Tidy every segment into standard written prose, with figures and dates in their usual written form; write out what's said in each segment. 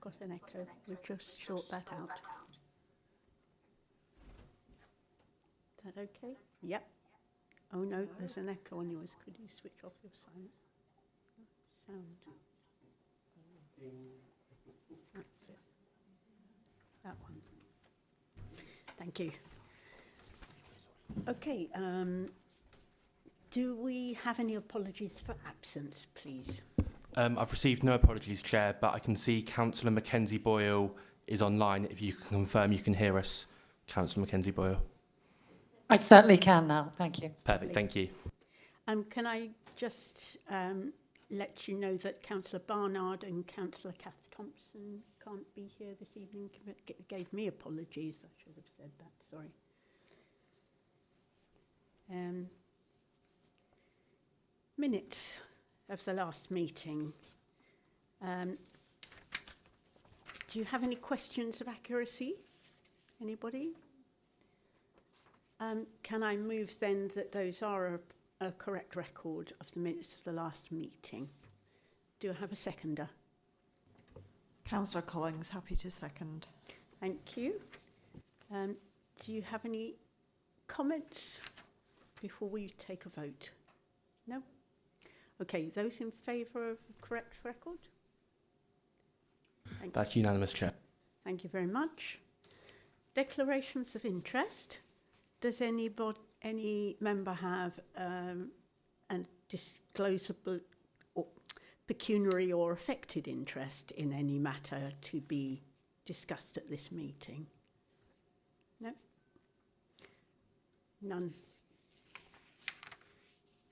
got an echo. We'll just sort that out. Is that okay? Yep. Oh no, there's an echo on yours. Could you switch off your sound? That's it. That one. Thank you. Okay. Do we have any apologies for absence, please? I've received no apologies, Chair, but I can see Councillor Mackenzie Boyle is online. If you can confirm you can hear us, Councillor Mackenzie Boyle. I certainly can now. Thank you. Perfect, thank you. Can I just let you know that Councillor Barnard and Councillor Kath Thompson can't be here this evening. Gave me apologies. I should have said that. Sorry. Minutes of the last meeting. Do you have any questions of accuracy? Anybody? Can I move then that those are a correct record of the minutes of the last meeting? Do I have a seconder? Councillor Collins, happy to second. Thank you. Do you have any comments before we take a vote? No? Okay, those in favour of the correct record? That's unanimous, Chair. Thank you very much. Declarations of interest. Does any member have a disclosable or pecuniary or affected interest in any matter to be discussed at this meeting? No? None.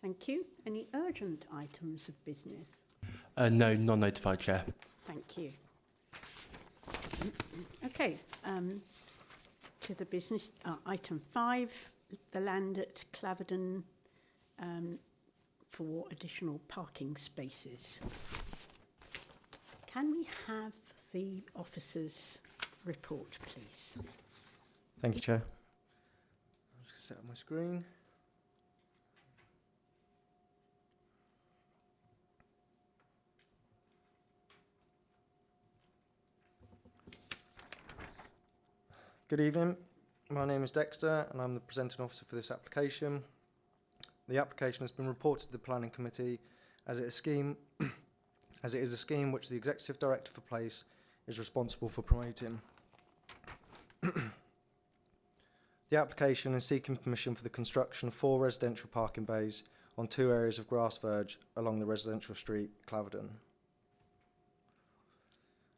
Thank you. Any urgent items of business? No, non-notified, Chair. Thank you. Okay, to the business, item 5, the land at Claverden for additional parking spaces. Can we have the officer's report, please? Thank you, Chair. I'll just set up my screen. Good evening. My name is Dexter and I'm the presenting officer for this application. The application has been reported to the Planning Committee as it is a scheme which the Executive Director for Place is responsible for promoting. The application is seeking permission for the construction of 4 residential parking bays on 2 areas of grass verge along the residential street, Claverden.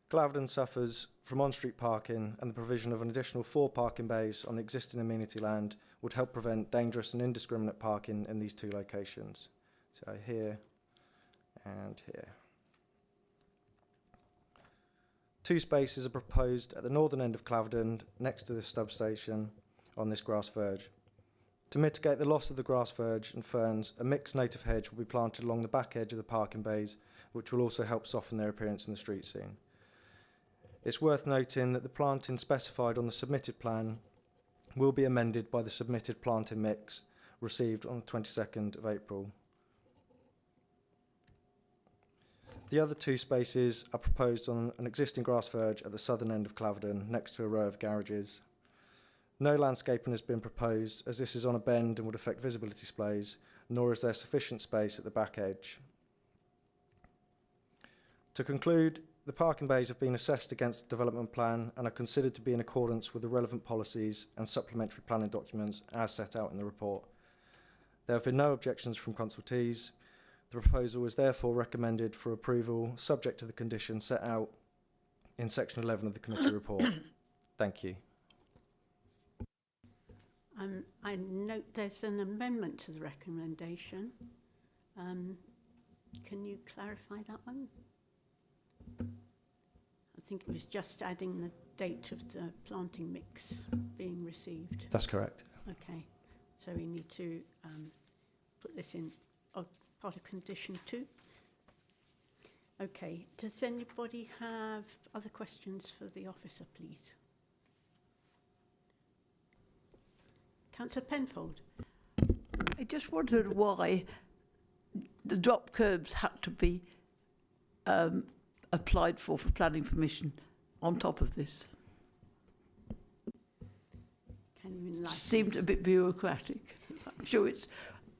Claverden suffers from on-street parking, and the provision of an additional 4 parking bays on the existing amenity land would help prevent dangerous and indiscriminate parking in these 2 locations. So here and here. 2 spaces are proposed at the northern end of Claverden, next to the substation on this grass verge. To mitigate the loss of the grass verge and ferns, a mixed native hedge will be planted along the back edge of the parking bays, which will also help soften their appearance in the street scene. It's worth noting that the planting specified on the submitted plan will be amended by the submitted planting mix received on the 22nd of April. The other 2 spaces are proposed on an existing grass verge at the southern end of Claverden, next to a row of garages. No landscaping has been proposed, as this is on a bend and would affect visibility displays, nor is there sufficient space at the back edge. To conclude, the parking bays have been assessed against the development plan and are considered to be in accordance with the relevant policies and supplementary planning documents as set out in the report. There have been no objections from consultees. The proposal is therefore recommended for approval, subject to the conditions set out in section 11 of the committee report. Thank you. I note there's an amendment to the recommendation. Can you clarify that one? I think it was just adding the date of the planting mix being received. That's correct. Okay, so we need to put this in part of condition 2. Okay, does anybody have other questions for the officer, please? Councillor Penfold. I just wondered why the drop curbs had to be applied for planning permission on top of this? Can you enlighten? Seemed a bit bureaucratic. I'm sure it's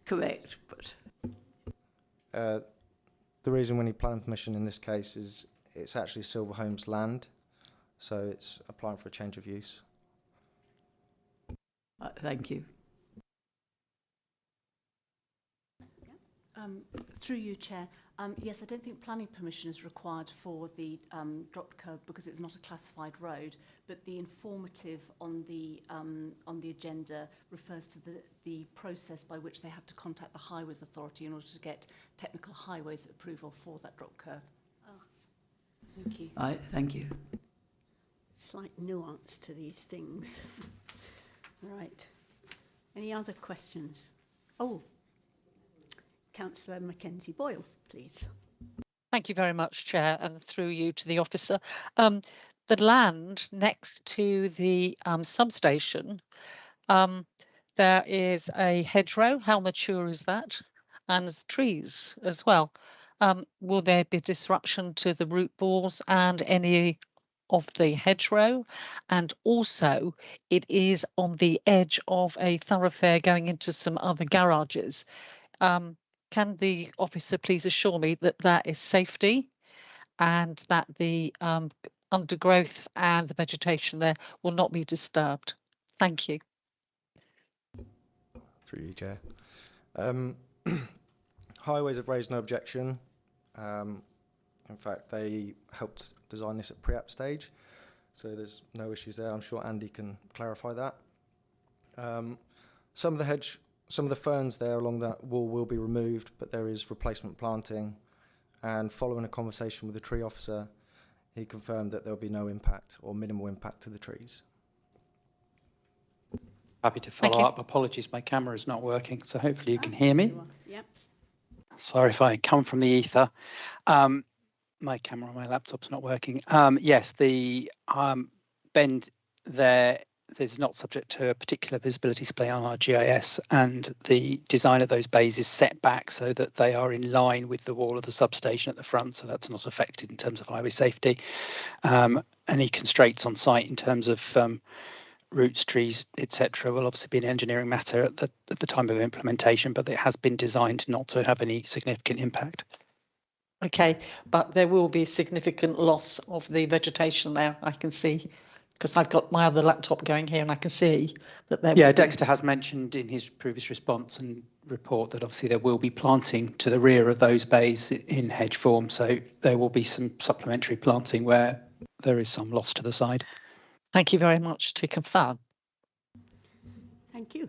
correct, but The reason we need planning permission in this case is it's actually Silverholme's land, so it's applying for a change of use. thank you. Through you, Chair. Yes, I don't think planning permission is required for the drop curb because it's not a classified road, but the informative on the agenda refers to the process by which they have to contact the Highways Authority in order to get technical highways approval for that drop curb. Thank you. Thank you. Slight nuance to these things. Right. Any other questions? Oh, Councillor Mackenzie Boyle, please. Thank you very much, Chair, and through you to the officer. The land next to the substation, there is a hedgerow. How mature is that? And there's trees as well. Will there be disruption to the root balls and any of the hedgerow? And also, it is on the edge of a thoroughfare going into some other garages. Can the officer please assure me that that is safety and that the undergrowth and the vegetation there will not be disturbed? Thank you. Through you, Chair. Highways have raised no objection. In fact, they helped design this at pre-app stage, so there's no issues there. I'm sure Andy can clarify that. Some of the ferns there along that wall will be removed, but there is replacement planting. And following a conversation with the tree officer, he confirmed that there will be no impact or minimal impact to the trees. Happy to Thank follow you. up. Apologies, my camera is not working, so hopefully you can hear me. Yep. Sorry if I come from the ether. My camera on my laptop's not working. Yes, the bend there is not subject to a particular visibility display on our GIS, and the design of those bays is set back so that they are in line with the wall of the substation at the front, so that's not affected in terms of highway safety. Any constraints on site in terms of roots, trees, etc. will obviously be an engineering matter at the time of implementation, but it has been designed not to have any significant impact. Okay, but there will be significant loss of the vegetation there, I can see, because I've got my other laptop going here and I can see that there. Yeah, Dexter has mentioned in his previous response and report that obviously there will be planting to the rear of those bays in hedge form, so there will be some supplementary planting where there is some loss to the side. Thank you very much to confirm. Thank you.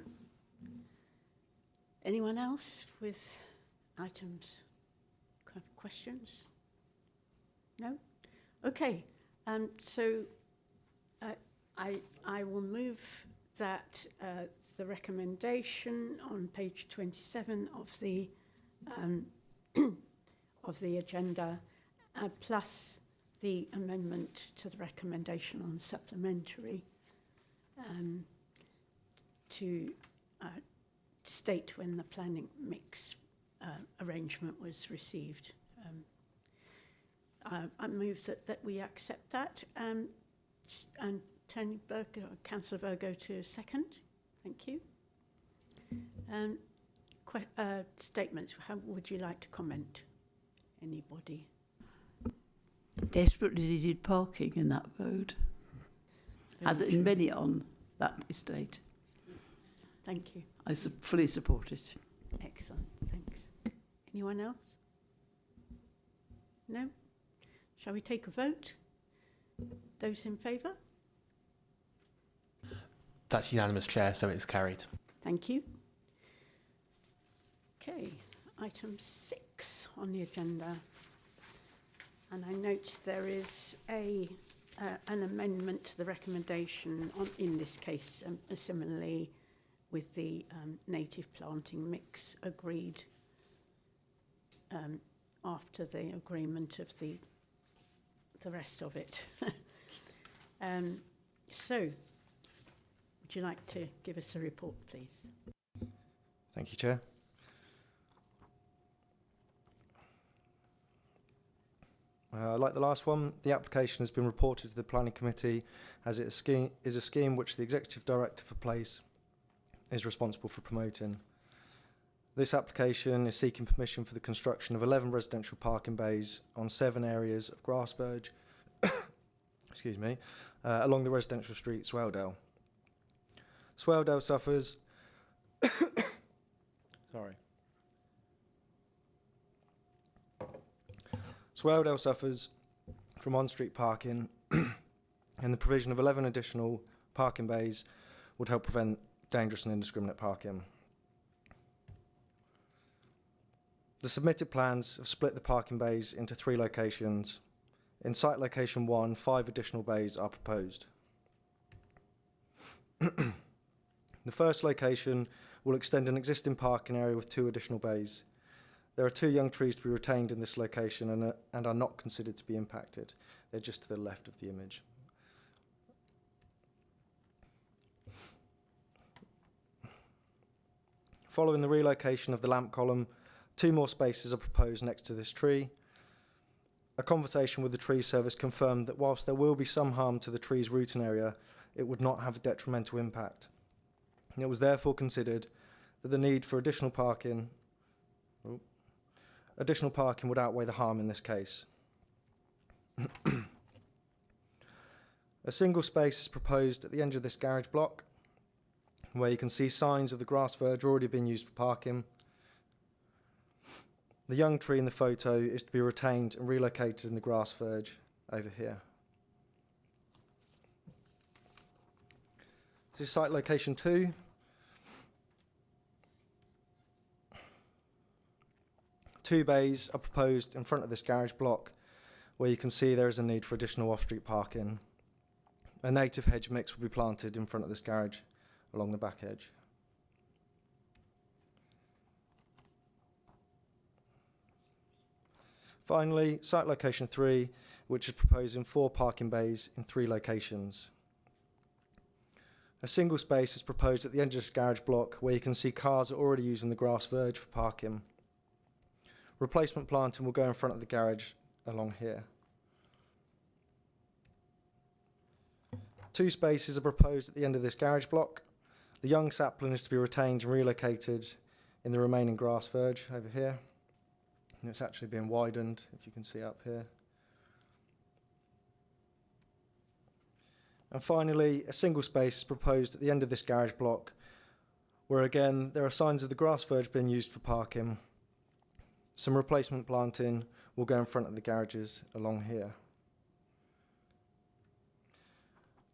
Anyone else with items, questions? No? Okay. So I will move that the recommendation on page 27 of the of the agenda, plus the amendment to the recommendation on supplementary, to state when the planning mix arrangement was received. I move that we accept that. And Tony Burke, Councillor Virgo to second. Thank you. Statements. How would you like to comment? Anybody? Desperately needed parking in that road, as in many on that estate. Thank you. I fully support it. Excellent. Thanks. Anyone else? No? Shall we take a vote? Those in favour? That's unanimous, Chair, so it's carried. Thank you. Okay, item 6 on the agenda. And I note there is an amendment to the recommendation on, in this case, similarly with the native planting mix agreed after the agreement of the rest of it. So, would you like to give us a report, please? Thank you, Chair. Like the last one, the application has been reported to the Planning Committee as it is a scheme which the Executive Director for Place is responsible for promoting. This application is seeking permission for the construction of 11 residential parking bays on 7 areas of grass verge excuse me, along the residential street Swaledale. Swaledale suffers Swaledale suffers from on-street parking and the provision of 11 additional parking bays would help prevent dangerous and indiscriminate parking. The submitted plans have split the parking bays into 3 locations. In site location 1, 5 additional bays are proposed. The first location will extend an existing parking area with 2 additional bays. There are 2 young trees to be retained in this location and are not considered to be impacted. They're just to the left of the image. Following the relocation of the lamp column, 2 more spaces are proposed next to this tree. A conversation with the tree service confirmed that whilst there will be some harm to the tree's rooting area, it would not have a detrimental impact. It was therefore considered that the need for additional parking would outweigh the harm in this case. A single space is proposed at the end of this garage block, where you can see signs of the grass verge already being used for parking. The young tree in the photo is to be retained and relocated in the grass verge over here. This is site location 2. Two bays are proposed in front of this garage block, where you can see there is a need for additional off-street parking. A native hedge mix will be planted in front of this garage along the back edge. Finally, site location 3, which is proposing 4 parking bays in 3 locations. A single space is proposed at the end of this garage block, where you can see cars are already using the grass verge for parking. Replacement planting will go in front of the garage along here. 2 spaces are proposed at the end of this garage block. The young sapling is to be retained and relocated in the remaining grass verge over here. And it's actually being widened, if you can see up here. And finally, a single space is proposed at the end of this garage block, where again there are signs of the grass verge being used for parking. Some replacement planting will go in front of the garages along here.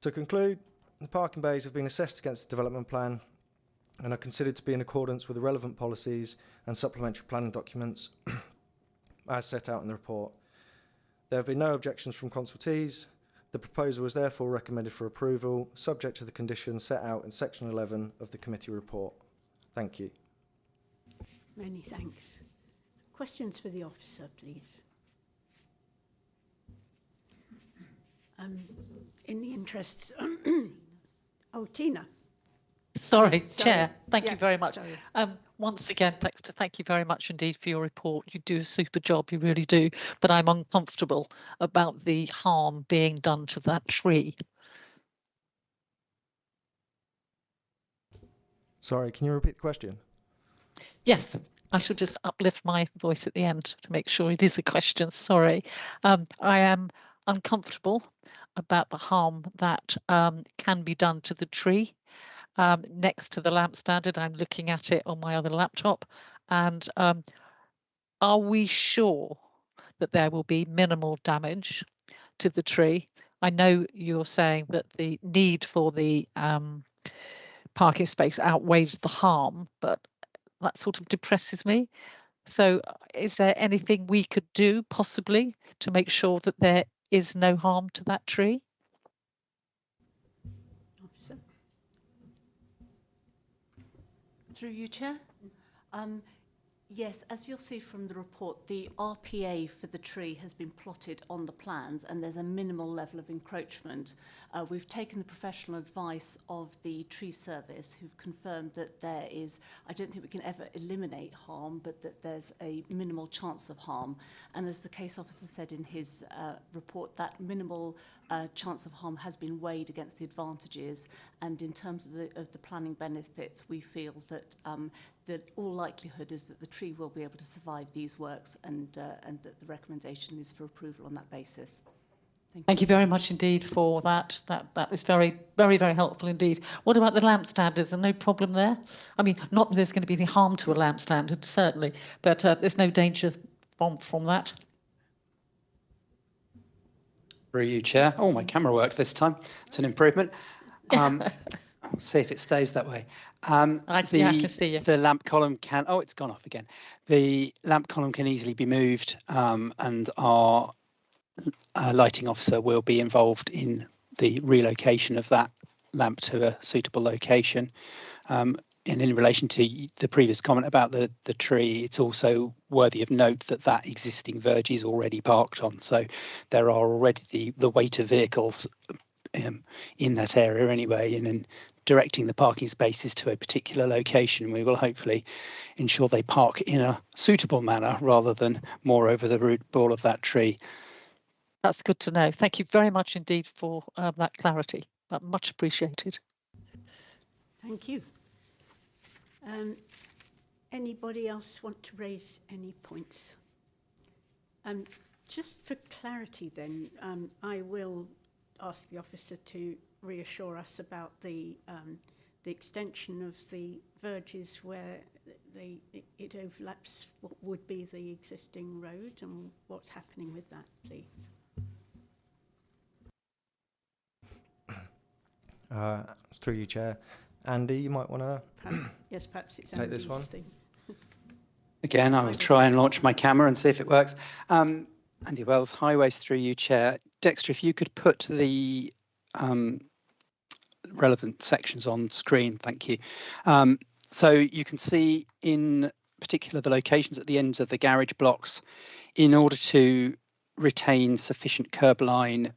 To conclude, the parking bays have been assessed against the development plan and are considered to be in accordance with the relevant policies and supplementary planning documents as set out in the report. There have been no objections from consultees. The proposal is therefore recommended for approval, subject to the conditions set out in section 11 of the committee report. Thank you. Many thanks. Questions for the officer, please. In the interests... oh, Tina. Sorry, Sorry. Chair. Thank Yeah, you very much. sorry. Once again, thank you very much indeed for your report. You do a super job, you really do. But I'm uncomfortable about the harm being done to that tree. Sorry, can you repeat the question? Yes, I should just uplift my voice at the end to make sure it is a question. Sorry. I am uncomfortable about the harm that can be done to the tree. Next to the lamp standard, I'm looking at it on my other laptop, and are we sure that there will be minimal damage to the tree? I know you're saying that the need for the parking space outweighs the harm, but that sort of depresses me. So is there anything we could do possibly to make sure that there is no harm to that tree? Through you, Chair. Yes, as you'll see from the report, the RPA for the tree has been plotted on the plans and there's a minimal level of encroachment. We've taken the professional advice of the tree service who've confirmed that there is, I don't think we can ever eliminate harm, but that there's a minimal chance of harm. And as the case officer said in his report, that minimal chance of harm has been weighed against the advantages. And in terms of the planning benefits, we feel that that all likelihood is that the tree will be able to survive these works and that the recommendation is for approval on that basis. Thank you very much indeed for that. That is very, very, very helpful indeed. What about the lamp stand? Is there no problem there? I mean, not that there's going to be any harm to a lamp stand, certainly, but there's no danger from that. Through you, Chair. Oh, my camera worked this time. It's an improvement. I'll see if it stays that way. I can see you. The lamp column can, oh, it's gone off again. The lamp column can easily be moved and our lighting officer will be involved in the relocation of that lamp to a suitable location. And in relation to the previous comment about the tree, it's also worthy of note that that existing verge is already parked on. So there are already the weight of vehicles in that area anyway, and in directing the parking spaces to a particular location, we will hopefully ensure they park in a suitable manner rather than more over the root ball of that tree. That's good to know. Thank you very much indeed for that clarity. Much appreciated. Thank you. Anybody else want to raise any points? Just for clarity then, I will ask the officer to reassure us about the extension of the verges where it overlaps what would be the existing road and what's happening with that, please. Through you, Chair. Andy, you might want to Yes, perhaps it's take this Andy's one. thing. Again, I will try and launch my camera and see if it works. Andy Wells, Highways, through you, Chair. Dexter, if you could put the relevant sections on screen, thank you. So you can see in particular the locations at the ends of the garage blocks in order to retain sufficient curb line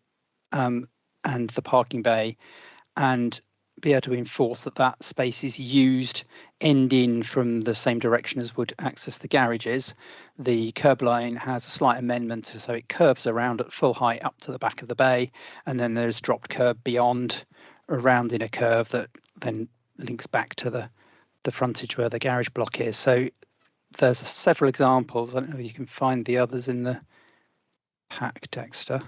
and the parking bay and be able to enforce that that space is used end in from the same direction as would access the garages. The curb line has a slight amendment, so it curves around at full height up to the back of the bay, and then there's dropped curb beyond around in a curve that then links back to the frontage where the garage block is. So there's several examples. I don't know if you can find the others in the pack, Dexter.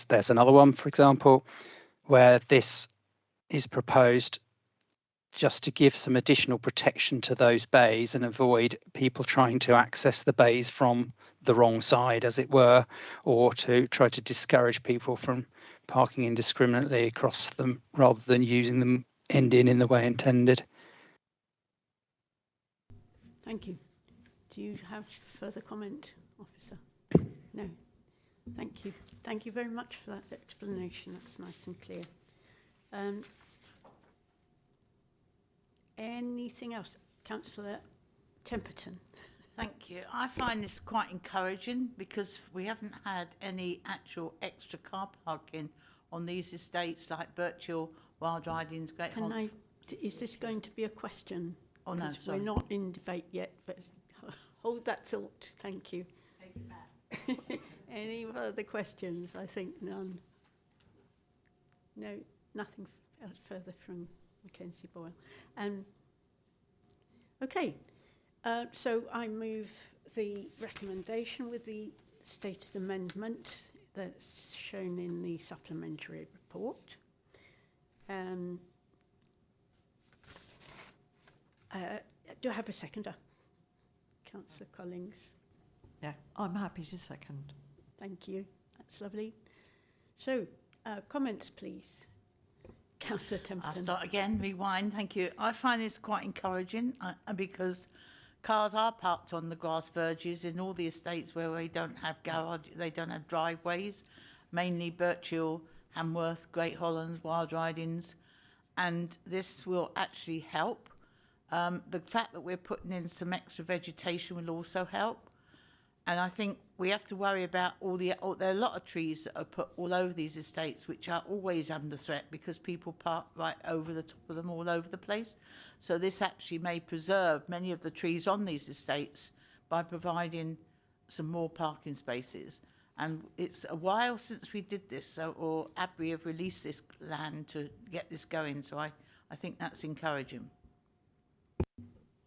There's another one, for example, where this is proposed just to give some additional protection to those bays and avoid people trying to access the bays from the wrong side, as it were, or to try to discourage people from parking indiscriminately across them rather than using them end in the way intended. Thank you. Do you have further comment, officer? No. Thank you. Thank you very much for that explanation. That's nice and clear. Anything else? Councillor Temperton. Thank you. I find this quite encouraging because we haven't had any actual extra car parking on these estates like Birchill, Wild Ridings, Great Holland. Is this going to be a question? Oh, no, 'Cause sorry. we're not in debate yet, but hold that thought. Thank you. Take it back. Any further questions? I think none. No, nothing else further from Mackenzie Boyle. Okay, so I move the recommendation with the stated amendment that's shown in the supplementary report. Do I have a seconder? Councillor Collings. Yeah, I'm happy to second. Thank you. That's lovely. So, comments, please. Councillor Temperton. I'll start again, rewind, thank you. I find this quite encouraging because cars are parked on the grass verges in all the estates where they don't have they don't have driveways, mainly Birchill, Hamworth, Great Hollands, Wild Ridings, and this will actually help The fact that we're putting in some extra vegetation will also help. And I think we have to worry about there are a lot of trees that are put all over these estates, which are always under threat because people park right over the top of them all over the place. So this actually may preserve many of the trees on these estates by providing some more parking spaces. And it's a while since we did this, or ABRI have released this land to get this going. So I think that's encouraging.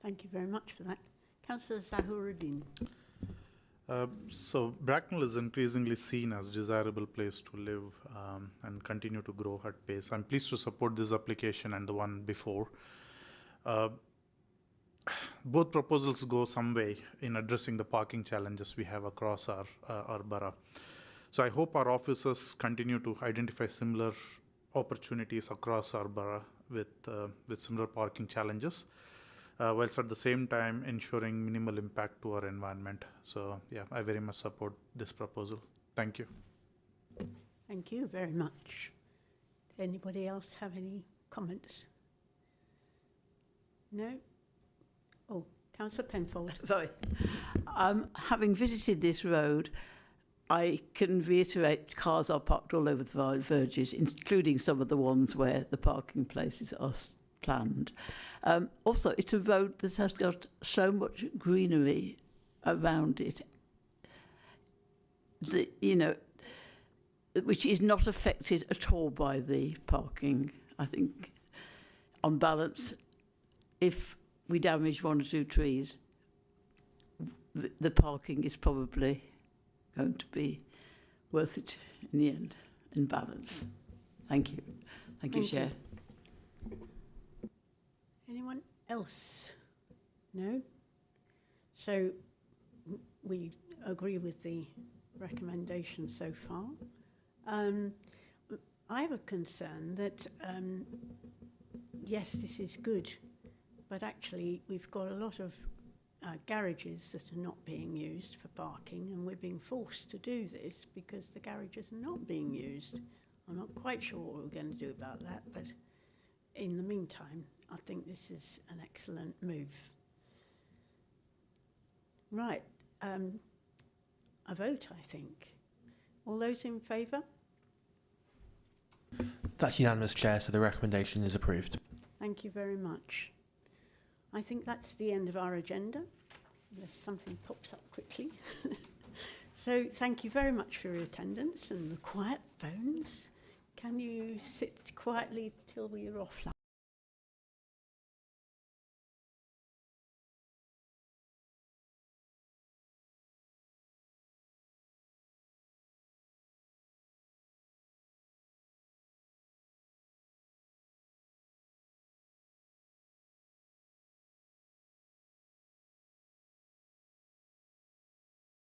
Thank you very much for that. Councillor Zahuruddin. So Bracknell is increasingly seen as a desirable place to live and continue to grow at pace. I'm pleased to support this application and the one before. Both proposals go some way in addressing the parking challenges we have across our borough. So I hope our officers continue to identify similar opportunities across our borough with similar parking challenges, whilst at the same time ensuring minimal impact to our environment. So yeah, I very much support this proposal. Thank you. Thank you very much. Anybody else have any comments? No? Oh, Councillor Penfold. Sorry. Having visited this road, I can reiterate cars are parked all over the verges, including some of the ones where the parking places are planned. Also, it's a road that has got so much greenery around it, which is not affected at all by the parking. I think, on balance, if we damage one or two trees, the parking is probably going to be worth it in the end, in balance. Thank you. Thank you, Chair. Anyone else? No? So we agree with the recommendation so far. I have a concern that, yes, this is good, but actually we've got a lot of garages that are not being used for parking, and we're being forced to do this because the garages are not being used. I'm not quite sure what we're going to do about that, but in the meantime, I think this is an excellent move. Right, a vote, I think. All those in favour? That's unanimous, Chair, so the recommendation is approved. Thank you very much. I think that's the end of our agenda, unless something pops up quickly. So thank you very much for your attendance and the quiet phones. Can you sit quietly till we're offline?